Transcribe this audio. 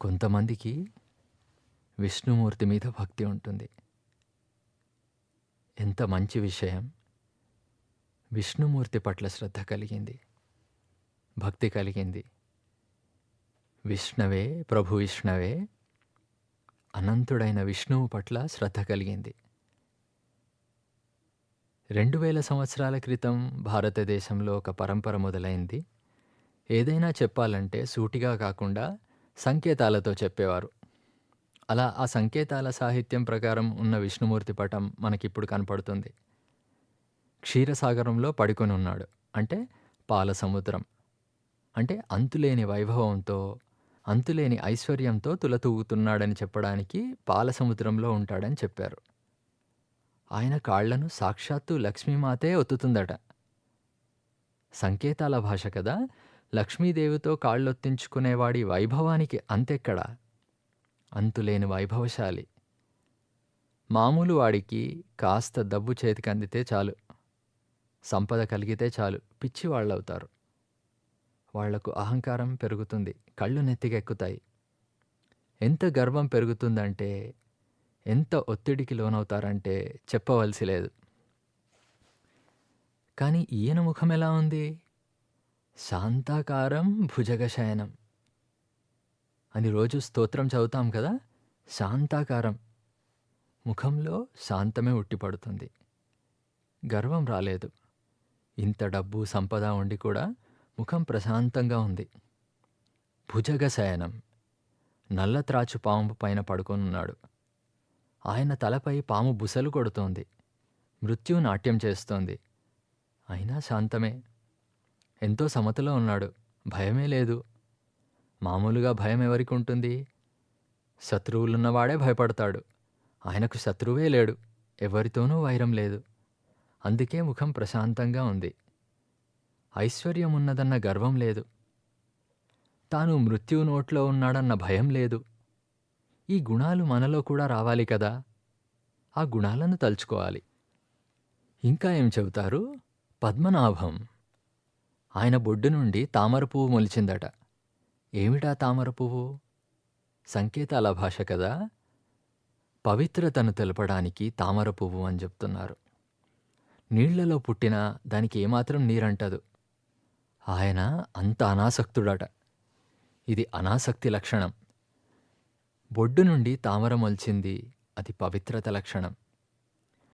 కొంతమందికి విష్ణుమూర్తి మీద భక్తి ఉంటుంది. ఎంత మంచి విషయం! విష్ణుమూర్తి పట్ల శ్రద్ధ కలిగింది, భక్తి కలిగింది. విష్ణవే, ప్రభు విష్ణవే, అనంతుడైన విష్ణువు పట్ల శ్రద్ధ కలిగింది. 2000 సంవత్సరాల క్రితం భారతదేశంలో ఒక పరంపర మొదలైంది. ఏదైనా చెప్పాలంటే సూటిగా కాకుండా సంకేతాలతో చెప్పేవారు. అలా ఆ సంకేతాల సాహిత్యం ప్రకారం ఉన్న విష్ణుమూర్తి పటం మనకిప్పుడు కనపడుతుంది. క్షీరసాగరంలో పడుకొని ఉన్నాడు, అంటే పాల సముద్రం, అంటే అంతులేని వైభవంతో, అంతులేని ఐశ్వర్యంతో తులతూగుతున్నాడని చెప్పడానికి పాల సముద్రంలో ఉంటాడని చెప్పారు. ఆయన కాళ్లను సాక్షాత్తు లక్ష్మీమాతే ఒత్తుతుందట. సంకేతాల భాష కదా, లక్ష్మీదేవితో కాళ్ళొత్తించుకునేవాడి వైభవానికి అంతెక్కడా? అంతులేని వైభవశాలి. మామూలు వాడికి కాస్త డబ్బు చేతికి అందితే చాలు, సంపద కలిగితే చాలు, పిచ్చివాళ్ళవుతారు. వాళ్లకు అహంకారం పెరుగుతుంది, కళ్ళు నెత్తికెక్కుతాయి. ఎంత గర్వం పెరుగుతుందంటే, ఎంత ఒత్తిడికి లోనవుతారంటే చెప్పవలసి లేదు. కానీ ఈయన ముఖం ఎలా ఉంది? శాంతాకారం భుజగశయనం అని రోజు స్తోత్రం చదువుతాం కదా. శాంతాకారం, ముఖంలో శాంతమే ఉట్టిపడుతుంది. గర్వం రాలేదు. ఇంత డబ్బు సంపద ఉండి కూడా ముఖం ప్రశాంతంగా ఉంది. భుజగశయనం, నల్లత్రాచు పాము పైన పడుకొనున్నాడు. ఆయన తలపై పాము బుసలు కొడుతోంది, మృత్యు నాట్యం చేస్తోంది. అయినా శాంతమే. ఎంతో సమతలో ఉన్నాడు, భయమే లేదు. మామూలుగా భయం ఎవరికి ఉంటుంది? శత్రువులున్నవాడే భయపడతాడు. ఆయనకు శత్రువే లేడు, ఎవరితోనూ వైరం లేదు. అందుకే ముఖం ప్రశాంతంగా ఉంది. ఐశ్వర్యం ఉన్నదన్న గర్వం లేదు. తాను మృత్యువు నోట్లో ఉన్నాడన్న భయం లేదు. ఈ గుణాలు మనలో కూడా రావాలి కదా. ఆ గుణాలను తలుచుకోవాలి. ఇంకా ఏం చెబుతారు? పద్మనాభం. ఆయన బొడ్డు నుండి తామర పువ్వు మొలిచిందట. ఏమిటా తామర పువ్వు? సంకేతాల భాష కదా. పవిత్రతను తెలపడానికి తామర పువ్వు అని చెప్తున్నారు. నీళ్లలో పుట్టినా దానికి ఏమాత్రం నీరంటదు. ఆయన అంత అనాసక్తుడట. ఇది అనాసక్తి లక్షణం. బొడ్డు నుండి తామర మొలిచింది, అది పవిత్రత లక్షణం.